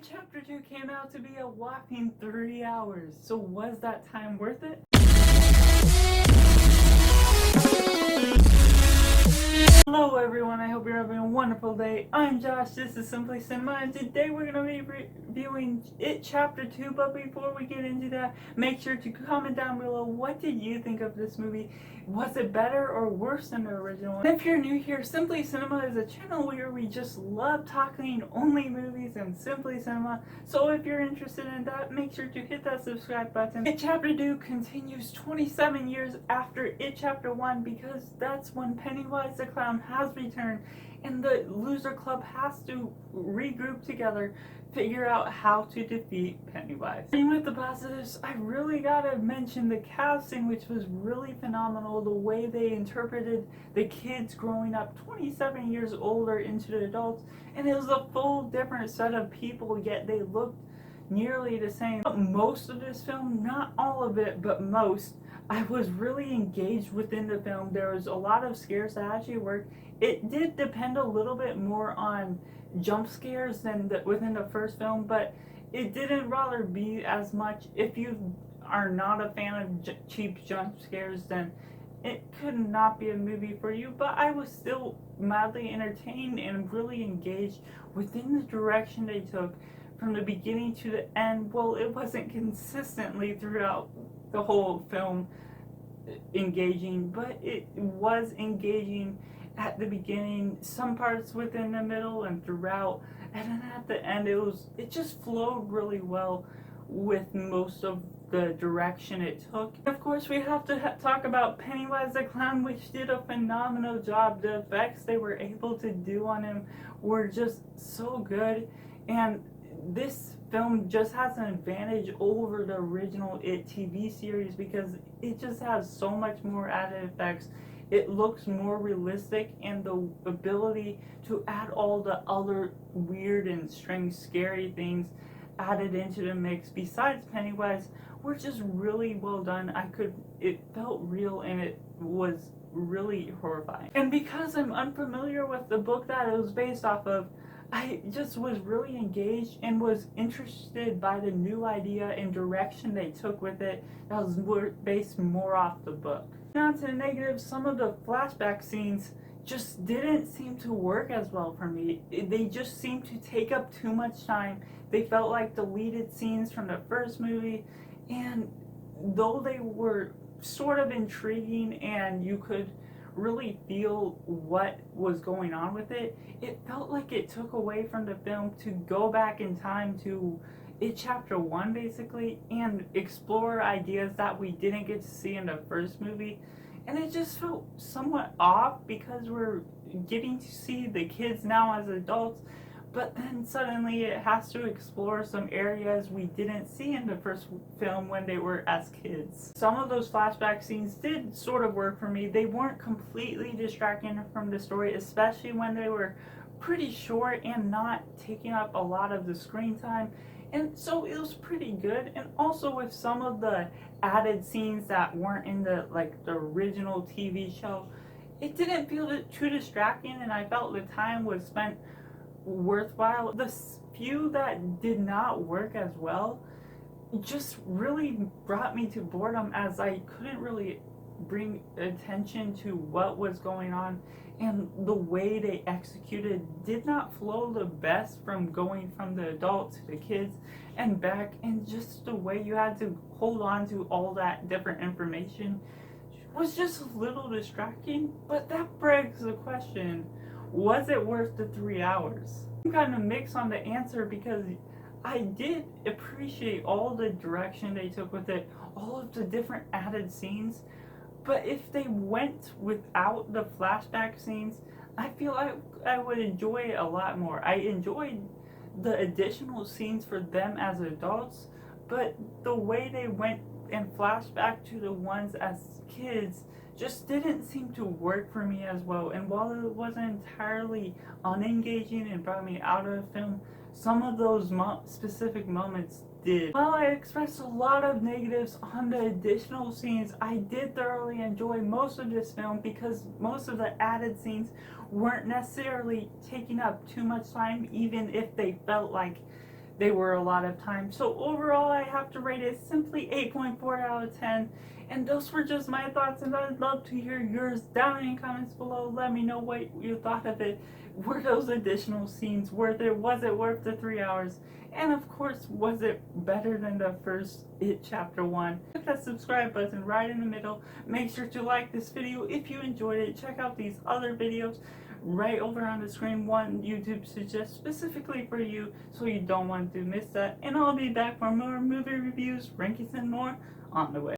It Chapter 2 came out to be a whopping 3 hours, so was that time worth it? Hello everyone, I hope you're having a wonderful day. I'm Josh, this is Simply Cinema, and today we're going to be reviewing It Chapter 2, but before we get into that, make sure to comment down below, what did you think of this movie? Was it better or worse than the original? And if you're new here, Simply Cinema is a channel where we just love talking only movies and Simply Cinema, so if you're interested in that, make sure to hit that subscribe button. It Chapter 2 continues 27 years after It Chapter 1 because that's when Pennywise the Clown has returned and the loser club has to regroup together, figure out how to defeat Pennywise. And with the positives, I really gotta mention the casting, which was really phenomenal. The way they interpreted the kids growing up 27 years older into the adults, and it was a full different set of people, yet they looked nearly the same. Most of this film, not all of it, but most, I was really engaged within the film. There was a lot of scares that actually worked. It did depend a little bit more on jump scares than within the first film, but it didn't rather be as much. If you are not a fan of cheap jump scares, then it could not be a movie for you, but I was still mildly entertained and really engaged within the direction they took from the beginning to the end. Well, it wasn't consistently throughout the whole film engaging, but it was engaging at the beginning, some parts within the middle and throughout, and then at the end it just flowed really well with most of the direction it took. Of course, we have to talk about Pennywise the Clown, which did a phenomenal job. The effects they were able to do on him were just so good, and this film just has an advantage over the original It TV series because it just has so much more added effects. It looks more realistic, and the ability to add all the other weird and strange scary things added into the mix besides Pennywise were just really well done. It felt real, and it was really horrifying. And because I'm unfamiliar with the book that it was based off of, I just was really engaged and was interested by the new idea and direction they took with it that was based more off the book. Now to the negatives, some of the flashback scenes just didn't seem to work as well for me. They just seemed to take up too much time. They felt like deleted scenes from the first movie, and though they were sort of intriguing and you could really feel what was going on with it, it felt like it took away from the film to go back in time to It Chapter 1 basically and explore ideas that we didn't get to see in the first movie. And it just felt somewhat off because we're getting to see the kids now as adults, but then suddenly it has to explore some areas we didn't see in the first film when they were as kids. Some of those flashback scenes did sort of work for me. They weren't completely distracting from the story, especially when they were pretty short and not taking up a lot of the screen time. And so it was pretty good. And also with some of the added scenes that weren't in the original TV show, it didn't feel too distracting, and I felt the time was spent worthwhile. The few that did not work as well just really brought me to boredom, as I couldn't really bring attention to what was going on, and the way they executed did not flow the best from going from the adult to the kids and back, and just the way you had to hold on to all that different information was just a little distracting. But that begs the question, was it worth the 3 hours? I'm kind of mixed on the answer because I did appreciate all the direction they took with it, all of the different added scenes, but if they went without the flashback scenes, I feel like I would enjoy it a lot more. I enjoyed the additional scenes for them as adults, but the way they went and flashback to the ones as kids just didn't seem to work for me as well. And while it wasn't entirely unengaging and brought me out of the film, some of those specific moments did. While I expressed a lot of negatives on the additional scenes, I did thoroughly enjoy most of this film because most of the added scenes weren't necessarily taking up too much time, even if they felt like they were a lot of times. So overall, I have to rate it simply 8.4 out of 10. And those were just my thoughts, and I'd love to hear yours down in the comments below. Let me know what you thought of it. Were those additional scenes worth it? Was it worth the 3 hours? And of course, was it better than the first It Chapter 1? Click that subscribe button right in the middle. Make sure to like this video if you enjoyed it. Check out these other videos right over on the screen. One YouTube suggests specifically for you, so you don't want to miss that. And I'll be back for more movie reviews, rankings, and more on the way.